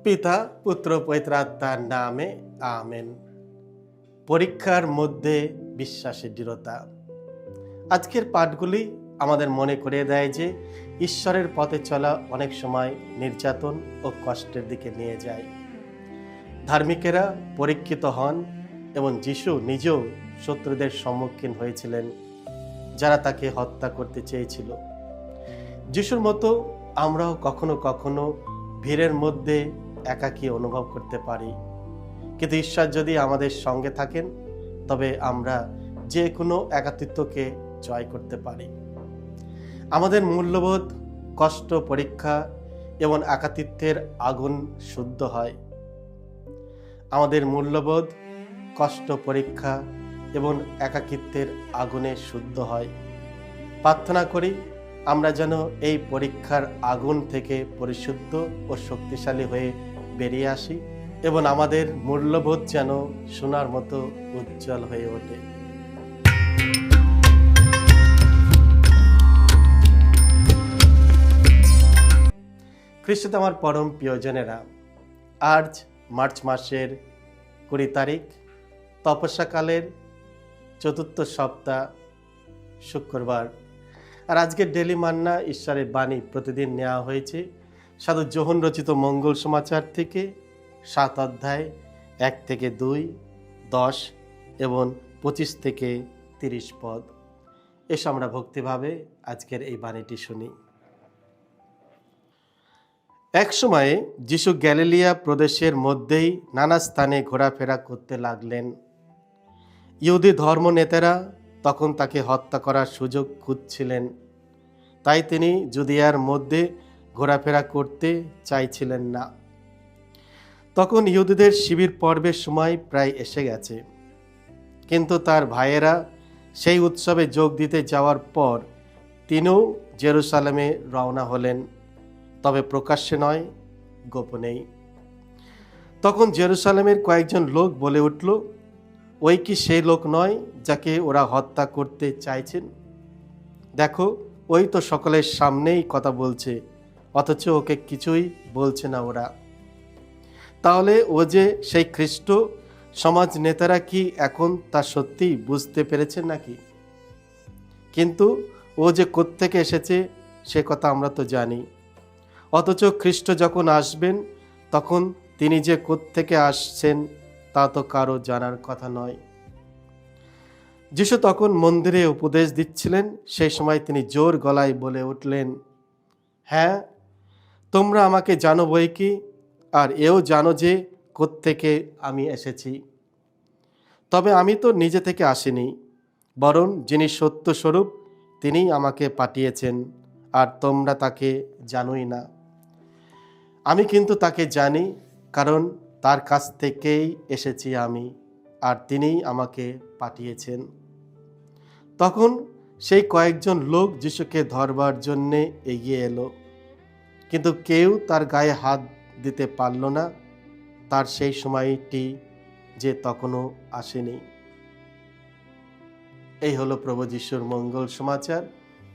পিতা পুত্র পবিত্র আত্মার নামে আমেন। পরীক্ষার মধ্যে বিশ্বাসের দৃঢ়তা। আজকের পাঠগুলি আমাদের মনে করিয়ে দেয় যে ঈশ্বরের পথে চলা অনেক সময় নির্যাতন ও কষ্টের দিকে নিয়ে যায়। ধার্মিকেরা পরীক্ষিত হন এবং যিশু নিজেও শত্রুদের সম্মুখীন হয়েছিলেন, যারা তাকে হত্যা করতে চেয়েছিল। যিশুর মতো আমরাও কখনো কখনো ভিড়ের মধ্যে একাকী অনুভব করতে পারি, কিন্তু ঈশ্বর যদি আমাদের সঙ্গে থাকেন তবে আমরা যে কোনো একাকিত্বকে জয় করতে পারি। আমাদের মূল্যবোধ, কষ্ট, পরীক্ষা এবং একাকিত্বের আগুন শুদ্ধ হয়। আমাদের মূল্যবোধ, কষ্ট, পরীক্ষা এবং একাকিত্বের আগুনে শুদ্ধ হয়। প্রার্থনা করি আমরা যেন এই পরীক্ষার আগুন থেকে পরিশুদ্ধ ও শক্তিশালী হয়ে বেরিয়ে আসি এবং আমাদের মূল্যবোধ যেন সোনার মতো উজ্জ্বল হয়ে ওঠে। খ্রিস্টে আমার পরম প্রিয়জনেরা, আজ মার্চ মাসের 20 তারিখ, তপস্যাকালের 4th সপ্তাহ, শুক্রবার। আর আজকের ডেলি মান্না ঈশ্বরের বাণী প্রতিদিন নেওয়া হয়েছে সাধু যোহন রচিত মঙ্গল সমাচার থেকে 7 অধ্যায় 1 থেকে 2, 10 এবং 25 থেকে 30 পদ। এসো আমরা ভক্তিভাবে আজকের এই বাণীটি শুনি। এক সময়ে যিশু গ্যালিলিয়া প্রদেশের মধ্যেই নানা স্থানে ঘোরাফেরা করতে লাগলেন। ইহুদি ধর্ম নেতারা তখন তাকে হত্যা করার সুযোগ খুঁজছিলেন, তাই তিনি জুদিয়ার মধ্যে ঘোরাফেরা করতে চাইছিলেন না। তখন ইহুদিদের শিবির পর্বের সময় প্রায় এসে গেছে, কিন্তু তার ভাইয়েরা সেই উৎসবে যোগ দিতে যাওয়ার পর তিনিও জেরুসালেমে রওনা হলেন, তবে প্রকাশ্যে নয়, গোপনেই। তখন জেরুসালেমের কয়েকজন লোক বলে উঠল, ওই কি সেই লোক নয় যাকে ওরা হত্যা করতে চাইছেন? দেখো, ওই তো সকলের সামনেই কথা বলছে, অথচ ওকে কিছুই বলছে না ওরা। তাহলে ও যে সেই খ্রিস্ট, সমাজ নেতারা কি এখন তা সত্যি বুঝতে পেরেছেন নাকি? কিন্তু ও যে কোত্থেকে এসেছে সে কথা আমরা তো জানি, অথচ খ্রিস্ট যখন আসবেন তখন তিনি যে কোত্থেকে আসছেন তা তো কারো জানার কথা নয়। যিশু তখন মন্দিরে উপদেশ দিচ্ছিলেন, সেই সময় তিনি জোর গলায় বলে উঠলেন, হ্যাঁ, তোমরা আমাকে জানো বই কি, আর এও জানো যে কোত্থেকে আমি এসেছি। তবে আমি তো নিজে থেকে আসিনি, বরং যিনি সত্যস্বরূপ তিনিই আমাকে পাঠিয়েছেন, আর তোমরা তাকে জানোই না। আমি কিন্তু তাকে জানি, কারণ তার কাছ থেকেই এসেছি আমি, আর তিনিই আমাকে পাঠিয়েছেন। তখন সেই কয়েকজন লোক যিশুকে ধরবার জন্যে এগিয়ে এলো, কিন্তু কেউ তার গায়ে হাত দিতে পারল না। তার সেই সময়টি যে তখনও আসেনি। এই হলো প্রভু যিশুর মঙ্গল সমাচার।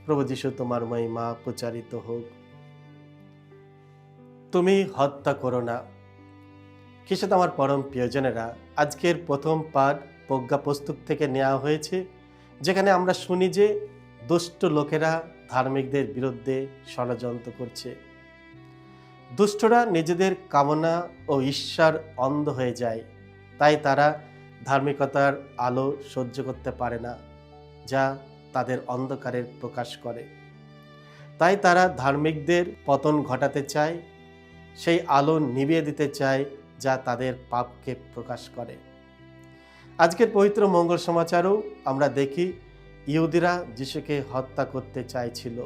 প্রভু যিশু তোমার মহিমা প্রচারিত হোক। তুমি হত্যা করো না। খ্রিস্টে আমার পরম প্রিয়জনেরা, আজকের প্রথম পাঠ প্রজ্ঞা পুস্তক থেকে নেওয়া হয়েছে, যেখানে আমরা শুনি যে দুষ্ট লোকেরা ধার্মিকদের বিরুদ্ধে ষড়যন্ত্র করছে। দুষ্টরা নিজেদের কামনা ও ঈর্ষার অন্ধ হয়ে যায়, তাই তারা ধার্মিকতার আলো সহ্য করতে পারে না, যা তাদের অন্ধকারের প্রকাশ করে। তাই তারা ধার্মিকদের পতন ঘটাতে চায়, সেই আলো নিভিয়ে দিতে চায় যা তাদের পাপকে প্রকাশ করে। আজকের পবিত্র মঙ্গল সমাচারেও আমরা দেখি ইহুদিরা যিশুকে হত্যা করতে চাইছিল।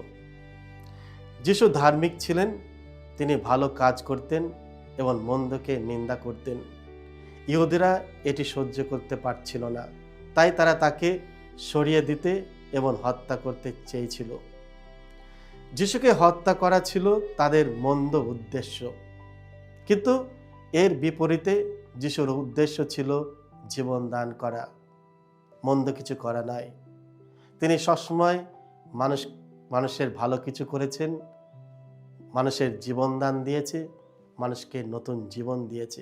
যিশু ধার্মিক ছিলেন, তিনি ভালো কাজ করতেন এবং মন্দকে নিন্দা করতেন। ইহুদিরা এটি সহ্য করতে পারছিল না, তাই তারা তাকে সরিয়ে দিতে এবং হত্যা করতে চেয়েছিল। যিশুকে হত্যা করা ছিল তাদের মন্দ উদ্দেশ্য, কিন্তু এর বিপরীতে যিশুর উদ্দেশ্য ছিল জীবন দান করা, মন্দ কিছু করা নয়। তিনি সবসময় মানুষের ভালো কিছু করেছেন, মানুষের জীবন দান দিয়েছে, মানুষকে নতুন জীবন দিয়েছে।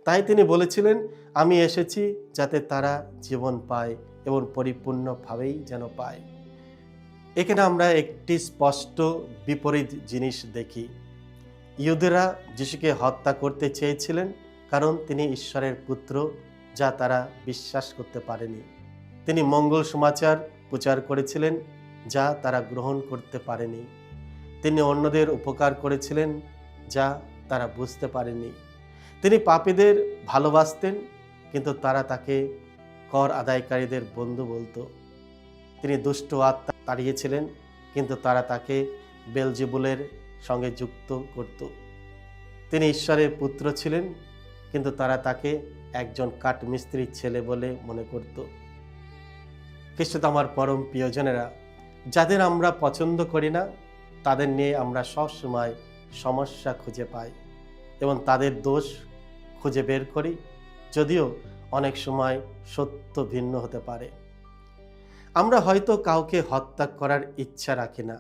তাই তিনি বলেছিলেন, আমি এসেছি যাতে তারা জীবন পায় এবং পরিপূর্ণভাবেই যেন পায়। এখানে আমরা একটি স্পষ্ট বিপরীত জিনিস দেখি। ইহুদিরা যিশুকে হত্যা করতে চেয়েছিলেন কারণ তিনি ঈশ্বরের পুত্র, যা তারা বিশ্বাস করতে পারেনি। তিনি মঙ্গল সমাচার প্রচার করেছিলেন, যা তারা গ্রহণ করতে পারেনি। তিনি অন্যদের উপকার করেছিলেন, যা তারা বুঝতে পারেনি। তিনি পাপীদের ভালোবাসতেন, কিন্তু তারা তাকে কর আদায়কারীদের বন্ধু বলতো। তিনি দুষ্ট আত্মা তাড়িয়েছিলেন, কিন্তু তারা তাকে বেলজেবুলের সঙ্গে যুক্ত করত। তিনি ঈশ্বরের পুত্র ছিলেন, কিন্তু তারা তাকে একজন কাঠমিস্ত্রির ছেলে বলে মনে করত। খ্রিস্টে আমার পরম প্রিয়জনেরা, যাদের আমরা পছন্দ করি না তাদের নিয়ে আমরা সবসময় সমস্যা খুঁজে পাই এবং তাদের দোষ খুঁজে বের করি, যদিও অনেক সময় সত্য ভিন্ন হতে পারে। আমরা হয়তো কাউকে হত্যা করার ইচ্ছা রাখি না,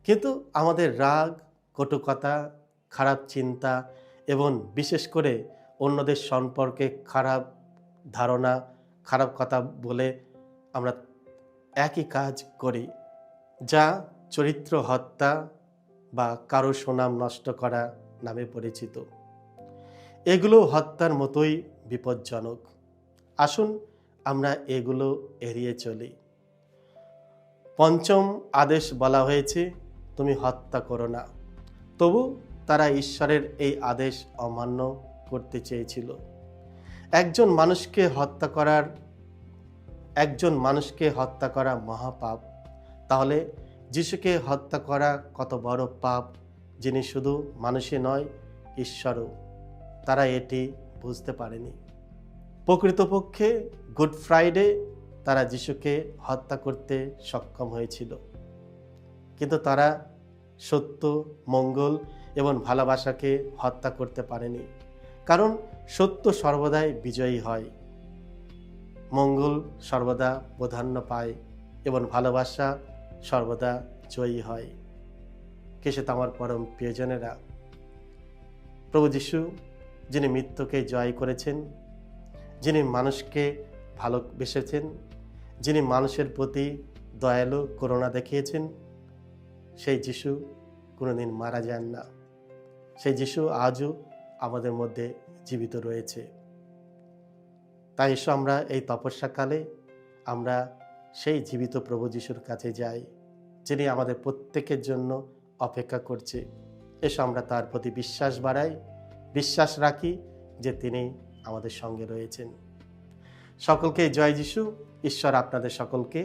কিন্তু আমাদের রাগ, কটুকথা, খারাপ চিন্তা এবং বিশেষ করে অন্যদের সম্পর্কে খারাপ ধারণা, খারাপ কথা বলে আমরা একই কাজ করি, যা চরিত্র হত্যা বা কারো সুনাম নষ্ট করা নামে পরিচিত। এগুলো হত্যার মতোই বিপজ্জনক। আসুন আমরা এগুলো এড়িয়ে চলি। পঞ্চম আদেশ বলা হয়েছে, তুমি হত্যা করো না। তবু তারা ঈশ্বরের এই আদেশ অমান্য করতে চেয়েছিল। একজন মানুষকে হত্যা করা মহাপাপ। তাহলে যিশুকে হত্যা করা কত বড় পাপ, যিনি শুধু মানুষই নয়, ঈশ্বরও। তারা এটি বুঝতে পারেনি। প্রকৃতপক্ষে গুড ফ্রাইডে তারা যিশুকে হত্যা করতে সক্ষম হয়েছিল, কিন্তু তারা সত্য, মঙ্গল এবং ভালোবাসাকে হত্যা করতে পারেনি, কারণ সত্য সর্বদাই বিজয়ী হয়, মঙ্গল সর্বদা প্রাধান্য পায় এবং ভালোবাসা সর্বদা জয়ী হয়। খ্রিস্ট আমার পরম প্রিয়জনেরা, প্রভু যিশু যিনি মৃত্যুকে জয় করেছেন, যিনি মানুষকে ভালোবেসেছেন, যিনি মানুষের প্রতি দয়ালু করুণা দেখিয়েছেন, সেই যিশু কোনোদিন মারা যান না। সেই যিশু আজও আমাদের মধ্যে জীবিত রয়েছে। তাই এসো আমরা এই তপস্যাকালে আমরা সেই জীবিত প্রভু যিশুর কাছে যাই, যিনি আমাদের প্রত্যেকের জন্য অপেক্ষা করছে। এসো আমরা তার প্রতি বিশ্বাস বাড়াই, বিশ্বাস রাখি যে তিনি আমাদের সঙ্গে রয়েছেন। সকলকে জয় যিশু। ঈশ্বর আপনাদের সকলকে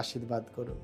আশীর্বাদ করুন।